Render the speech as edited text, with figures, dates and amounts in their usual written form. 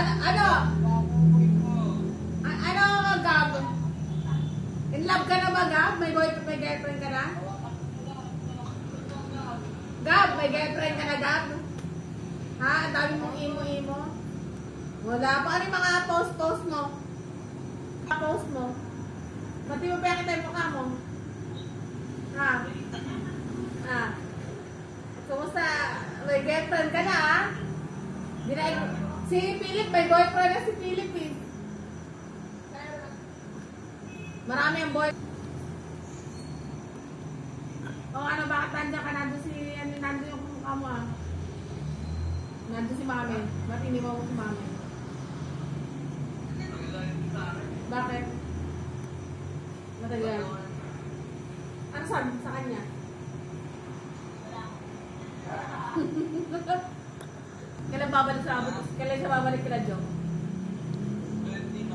Ano? Ano, Gab? In love ka na ba, Gab? May boyfriend, may girlfriend ka na? Gab, may girlfriend ka na, Gab? Ha? Ang dami mong imo-imo? Wala pa. Ano yung mga post-post mo? Post mo? Pati mo pa kita yung mukha mo? Ha? Ha? Kumusta? May girlfriend ka na, ha? Si Philip, may boyfriend na si Philip, eh. Marami ang boy. O ano, bakit nandiyan ka? Nandun yung mukha mo, ah. Nandun si Mami. Ba't iniwan mo si Mami? Bakit? Matagal. Ano sabi sa kanya? Kailan babalik sa abot? Kailan siya babalik kila Jong?